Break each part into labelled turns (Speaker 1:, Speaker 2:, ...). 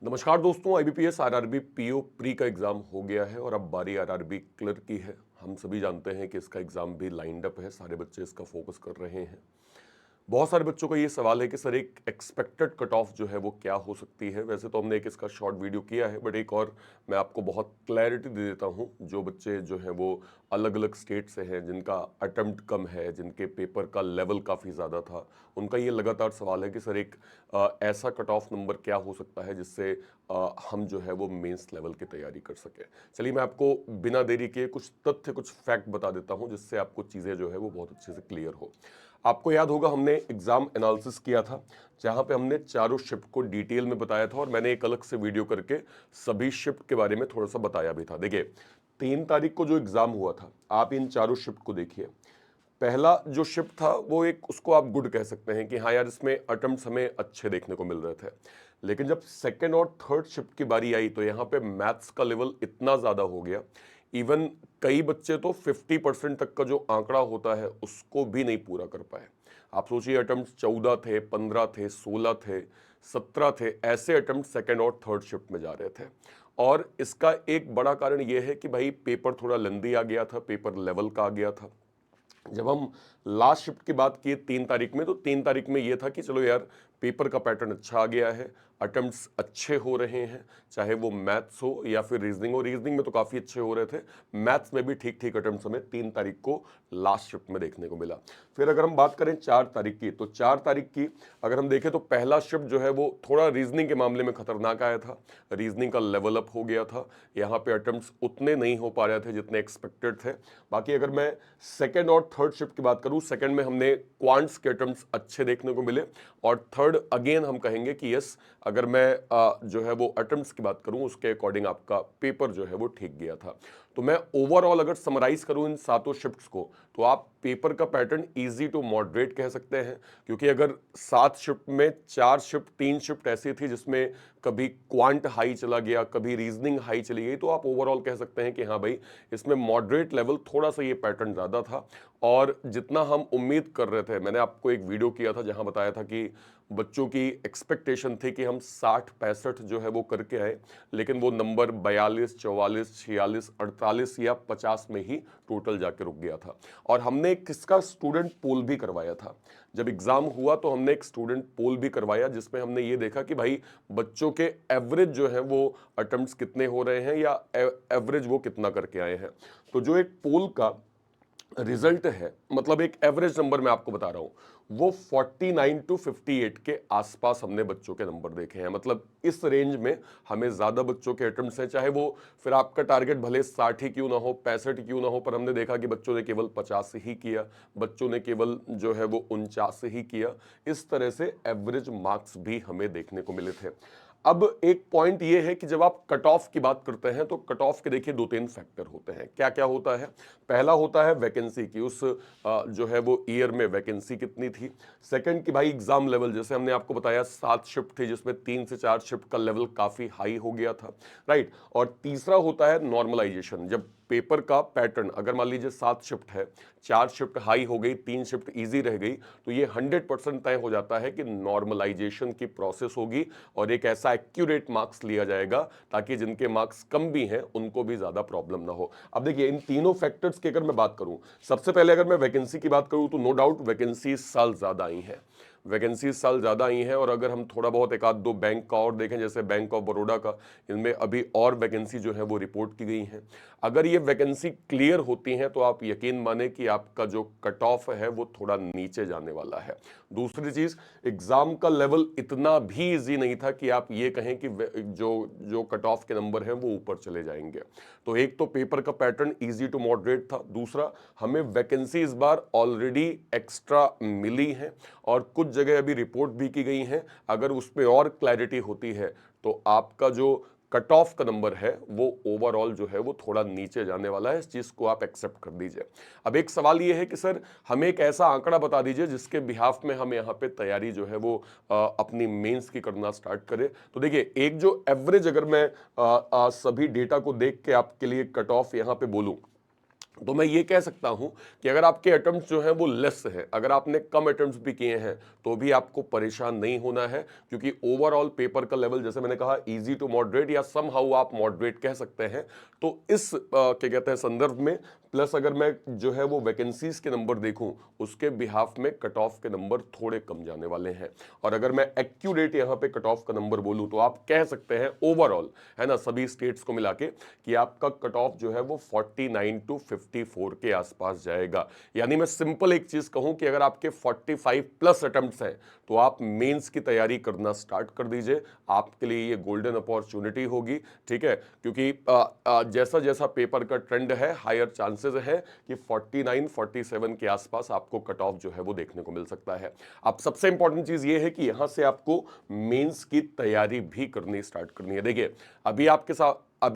Speaker 1: नमस्कार दोस्तों, IBPS RRB PO pre का एग्जाम हो गया है और अब बारी आरआरबी क्लर्क की है। हम सभी जानते हैं कि इसका एग्जाम भी लाइंड अप है, सारे बच्चे इसका फोकस कर रहे हैं। बहुत सारे बच्चों का ये सवाल है कि सर एक एक्सपेक्टेड कट ऑफ जो है वो क्या हो सकती है। वैसे तो हमने एक इसका शॉर्ट वीडियो किया है, बट एक और मैं आपको बहुत क्लैरिटी दे देता हूँ। जो बच्चे जो हैं वो अलग अलग स्टेट से हैं, जिनका अटेम्प्ट कम है, जिनके पेपर का लेवल काफ़ी ज़्यादा था, उनका ये लगातार सवाल है कि सर एक ऐसा कट ऑफ नंबर क्या हो सकता है जिससे हम जो है वो मेंस लेवल की तैयारी कर सकें। चलिए मैं आपको बिना देरी के कुछ तथ्य, कुछ फैक्ट बता देता हूँ जिससे आपको चीज़ें जो है वो बहुत अच्छे से क्लियर हो। आपको याद होगा हमने एग्जाम एनालिसिस किया था, जहां पे हमने चारों शिफ्ट को डिटेल में बताया था और मैंने एक अलग से वीडियो करके सभी शिफ्ट के बारे में थोड़ा सा बताया भी था। देखिए 3 तारीख को जो एग्जाम हुआ था, आप इन चारों शिफ्ट को देखिए। पहला जो शिफ्ट था वो एक, उसको आप गुड कह सकते हैं कि हाँ यार इसमें अटेम्प्ट्स हमें अच्छे देखने को मिल रहे थे। लेकिन जब सेकंड और थर्ड शिफ्ट की बारी आई तो यहाँ पे मैथ्स का लेवल इतना ज़्यादा हो गया, इवन कई बच्चे तो 50% तक का जो आंकड़ा होता है उसको भी नहीं पूरा कर पाए। आप सोचिए, अटेम्प्ट 14 थे, 15 थे, 16 थे, 17 थे, ऐसे अटेम्प्ट सेकंड और थर्ड शिफ्ट में जा रहे थे। और इसका एक बड़ा कारण यह है कि भाई पेपर थोड़ा लेंदी आ गया था, पेपर लेवल का आ गया था। जब हम लास्ट शिफ्ट की बात किए 3 तारीख में, तो 3 तारीख में यह था कि चलो यार पेपर का पैटर्न अच्छा आ गया है, अटेम्प्ट्स अच्छे हो रहे हैं, चाहे वो मैथ्स हो या फिर रीजनिंग हो। रीजनिंग में तो काफ़ी अच्छे हो रहे थे, मैथ्स में भी ठीक ठीक अटेम्प्ट्स हमें 3 तारीख को लास्ट शिफ्ट में देखने को मिला। फिर अगर हम बात करें 4 तारीख की, तो 4 तारीख की अगर हम देखें तो पहला शिफ्ट जो है वो थोड़ा रीजनिंग के मामले में खतरनाक आया था। रीजनिंग का लेवल अप हो गया था, यहाँ पे अटेम्प्ट्स उतने नहीं हो पा रहे थे जितने एक्सपेक्टेड थे। बाकी अगर मैं सेकंड और थर्ड शिफ्ट की बात करूं, सेकंड में हमने क्वांट्स के अटेम्प्ट्स अच्छे देखने को मिले, और थर्ड अगेन हम कहेंगे कि यस, अगर मैं जो है वो अटेम्प्ट्स की बात करूं उसके अकॉर्डिंग आपका पेपर जो है वो ठीक गया था। तो मैं ओवरऑल अगर समराइज करूं इन सातों शिफ्ट्स को, तो आप पेपर का पैटर्न इजी टू मॉडरेट कह सकते हैं। क्योंकि अगर 7 शिफ्ट में 4 शिफ्ट 3 शिफ्ट ऐसी थी जिसमें कभी क्वांट हाई चला गया, कभी रीजनिंग हाई चली गई, तो आप ओवरऑल कह सकते हैं कि हाँ भाई इसमें मॉडरेट लेवल थोड़ा सा ये पैटर्न ज़्यादा था। और जितना हम उम्मीद कर रहे थे, मैंने आपको एक वीडियो किया था जहां बताया था कि बच्चों की एक्सपेक्टेशन थी कि हम 60-65 जो है वो करके आए, लेकिन वो नंबर 42, 44, 46, 48 या 50 में ही टोटल जाके रुक गया था। और हमने किसका स्टूडेंट पोल भी करवाया था। जब एग्जाम हुआ तो हमने एक स्टूडेंट पोल भी करवाया, जिसमें हमने ये देखा कि भाई बच्चों के एवरेज जो है वो अटेम्प्ट्स कितने हो रहे हैं या एवरेज वो कितना करके आए हैं। तो जो एक पोल का रिजल्ट है, मतलब एक एवरेज नंबर मैं आपको बता रहा हूं, वो 49 टू 58 के आसपास हमने बच्चों के नंबर देखे हैं। मतलब इस रेंज में हमें ज्यादा बच्चों के अटेम्प्ट्स हैं, चाहे वो फिर आपका टारगेट भले 60 ही क्यों ना हो, 65 क्यों ना हो, पर हमने देखा कि बच्चों ने केवल 50 ही किया, बच्चों ने केवल जो है वो 49 ही किया। इस तरह से एवरेज मार्क्स भी हमें देखने को मिले थे। अब एक पॉइंट ये है कि जब आप कट ऑफ की बात करते हैं तो कट ऑफ के देखिए 2-3 फैक्टर होते हैं। क्या क्या होता है? पहला होता है वैकेंसी की, उस जो है वो ईयर में वैकेंसी कितनी थी। सेकंड कि भाई एग्जाम लेवल, जैसे हमने आपको बताया 7 शिफ्ट थी जिसमें 3 से 4 शिफ्ट का लेवल काफी हाई हो गया था, राइट। और तीसरा होता है नॉर्मलाइजेशन। जब पेपर का पैटर्न, अगर मान लीजिए 7 शिफ्ट है, 4 शिफ्ट हाई हो गई, 3 शिफ्ट इजी रह गई, तो ये 100% तय हो जाता है कि नॉर्मलाइजेशन की प्रोसेस होगी और एक ऐसा एक्यूरेट मार्क्स लिया जाएगा ताकि जिनके मार्क्स कम भी हैं उनको भी ज्यादा प्रॉब्लम ना हो। अब देखिए इन तीनों फैक्टर्स की अगर मैं बात करूं, सबसे पहले अगर मैं वैकेंसी की बात करूं तो नो डाउट वैकेंसी इस साल ज्यादा आई है, वैकेंसी इस साल ज़्यादा आई हैं। और अगर हम थोड़ा बहुत एक आध दो बैंक का और देखें, जैसे बैंक ऑफ बड़ौदा का, इनमें अभी और वैकेंसी जो है वो रिपोर्ट की गई हैं। अगर ये वैकेंसी क्लियर होती हैं तो आप यकीन माने कि आपका जो कट ऑफ है वो थोड़ा नीचे जाने वाला है। दूसरी चीज़, एग्जाम का लेवल इतना भी इजी नहीं था कि आप ये कहें कि जो जो कट ऑफ के नंबर हैं वो ऊपर चले जाएंगे। तो एक तो पेपर का पैटर्न इजी टू मॉडरेट था, दूसरा हमें वैकेंसी इस बार ऑलरेडी एक्स्ट्रा मिली है और कुछ जगह अभी रिपोर्ट भी की गई हैं। अगर उसमें और क्लैरिटी होती है तो आपका जो कट ऑफ का नंबर है वो ओवरऑल जो है वो थोड़ा नीचे जाने वाला है। इस चीज को आप एक्सेप्ट कर दीजिए। अब एक सवाल ये है कि सर हमें एक ऐसा आंकड़ा बता दीजिए जिसके बिहाफ में हम यहाँ पे तैयारी जो है वो अपनी मेंस की करना स्टार्ट करें। तो देखिए एक जो एवरेज, अगर मैं सभी डेटा को देख के आपके लिए कट ऑफ यहाँ पे बोलूं, तो मैं ये कह सकता हूं कि अगर आपके अटेम्प्ट जो हैं वो लेस है, अगर आपने कम अटेम्प्ट भी किए हैं तो भी आपको परेशान नहीं होना है, क्योंकि ओवरऑल पेपर का लेवल जैसे मैंने कहा इजी टू मॉडरेट या सम हाउ आप मॉडरेट कह सकते हैं। तो इस क्या कहते हैं संदर्भ में, प्लस अगर मैं जो है वो वैकेंसीज के नंबर देखूं उसके बिहाफ में कट ऑफ के नंबर थोड़े कम जाने वाले हैं। और अगर मैं एक्यूरेट यहां पे कट ऑफ का नंबर बोलूं तो आप कह सकते हैं ओवरऑल, है ना, सभी स्टेट्स को मिला के, कि आपका कट ऑफ जो है वो 49 टू 54 के आसपास जाएगा। यानी मैं सिंपल एक चीज कहूं कि अगर आपके 45 प्लस अटेम्प्ट्स हैं तो आप मेंस की तैयारी करना स्टार्ट कर दीजिए। आपके लिए ये गोल्डन अपॉर्चुनिटी होगी, ठीक है, क्योंकि जैसा जैसा पेपर का ट्रेंड है हायर चांसेस है कि 49 47 के आसपास आपको कट ऑफ जो है वो देखने को मिल सकता है। अब सबसे इंपॉर्टेंट चीज ये है कि यहां से आपको मेंस की तैयारी भी करनी स्टार्ट करनी है। देखिए अभी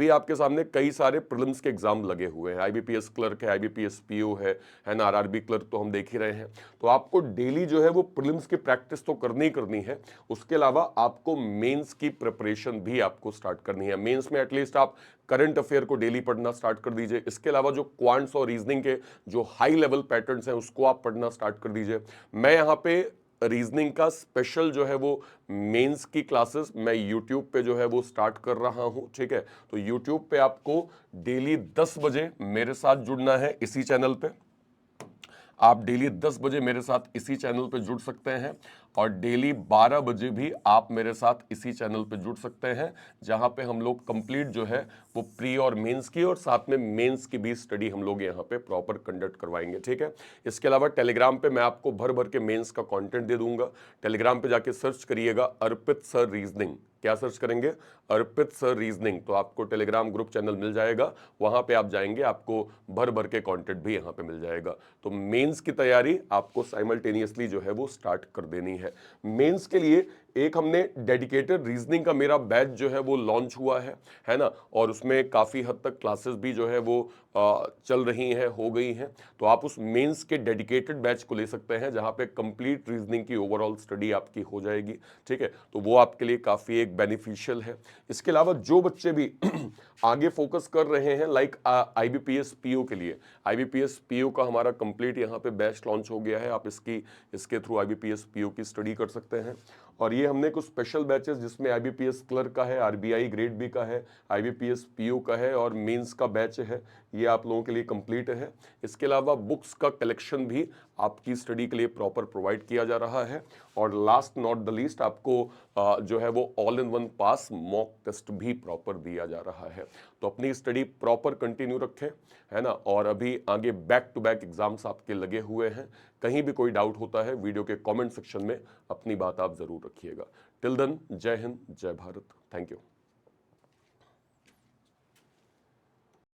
Speaker 1: आपके सामने कई सारे प्रीलिम्स के एग्जाम लगे हुए हैं, आईबीपीएस क्लर्क है, आईबीपीएस पीओ है ना, आरआरबी क्लर्क तो हम देख ही रहे हैं। तो आपको डेली जो है वो प्रीलिम्स की प्रैक्टिस तो करनी ही करनी है, उसके अलावा आपको मेंस की प्रिपरेशन भी आपको स्टार्ट करनी है। मेंस में एटलीस्ट आप करंट अफेयर को डेली पढ़ना स्टार्ट कर दीजिए। इसके अलावा जो क्वांट्स और रीजनिंग के जो हाई लेवल पैटर्न्स हैं उसको आप पढ़ना स्टार्ट कर दीजिए। मैं यहाँ पे रीजनिंग का स्पेशल जो है वो मेंस की क्लासेस मैं यूट्यूब पे जो है वो स्टार्ट कर रहा हूं, ठीक है। तो यूट्यूब पे आपको डेली 10 बजे मेरे साथ जुड़ना है इसी चैनल पे। आप डेली 10 बजे मेरे साथ इसी चैनल पे जुड़ सकते हैं और डेली 12 बजे भी आप मेरे साथ इसी चैनल पे जुड़ सकते हैं, जहां पे हम लोग कंप्लीट जो है वो प्री और मेंस की और साथ में मेंस की भी स्टडी हम लोग यहाँ पे प्रॉपर कंडक्ट करवाएंगे, ठीक है। इसके अलावा टेलीग्राम पे मैं आपको भर भर के मेंस का कंटेंट दे दूंगा। टेलीग्राम पे जाके सर्च करिएगा अर्पित सर रीजनिंग। क्या सर्च करेंगे? अर्पित सर रीजनिंग, तो आपको टेलीग्राम ग्रुप चैनल मिल जाएगा। वहां पे आप जाएंगे, आपको भर भर के कंटेंट भी यहाँ पे मिल जाएगा। तो मेंस की तैयारी आपको साइमल्टेनियसली जो है वो स्टार्ट कर देनी है। मेंस के लिए एक हमने डेडिकेटेड रीजनिंग का मेरा बैच जो है वो लॉन्च हुआ है ना, और उसमें काफ़ी हद तक क्लासेस भी जो है वो चल रही हैं, हो गई हैं। तो आप उस मेंस के डेडिकेटेड बैच को ले सकते हैं, जहां पे कंप्लीट रीजनिंग की ओवरऑल स्टडी आपकी हो जाएगी, ठीक है। तो वो आपके लिए काफ़ी एक बेनिफिशियल है। इसके अलावा जो बच्चे भी आगे फोकस कर रहे हैं लाइक आईबीपीएस पीओ के लिए, आईबीपीएस पीओ का हमारा कंप्लीट यहाँ पे बैच लॉन्च हो गया है। आप इसके थ्रू आईबीपीएस पीओ की स्टडी कर सकते हैं। और ये हमने कुछ स्पेशल बैचेस जिसमें आईबीपीएस क्लर्क का है, आरबीआई ग्रेड बी का है, आईबीपीएस पीओ का है और मेंस का बैच है, ये आप लोगों के लिए कंप्लीट है। इसके अलावा बुक्स का कलेक्शन भी आपकी स्टडी के लिए प्रॉपर प्रोवाइड किया जा रहा है। और लास्ट नॉट द लीस्ट आपको जो है वो all in one pass mock test भी प्रॉपर दिया जा रहा है। तो अपनी स्टडी प्रॉपर कंटिन्यू रखें, है ना। और अभी आगे बैक टू बैक एग्जाम्स आपके लगे हुए हैं। कहीं भी कोई डाउट होता है वीडियो के कमेंट सेक्शन में अपनी बात आप जरूर रखिएगा। टिल देन, जय हिंद, जय भारत, थैंक यू।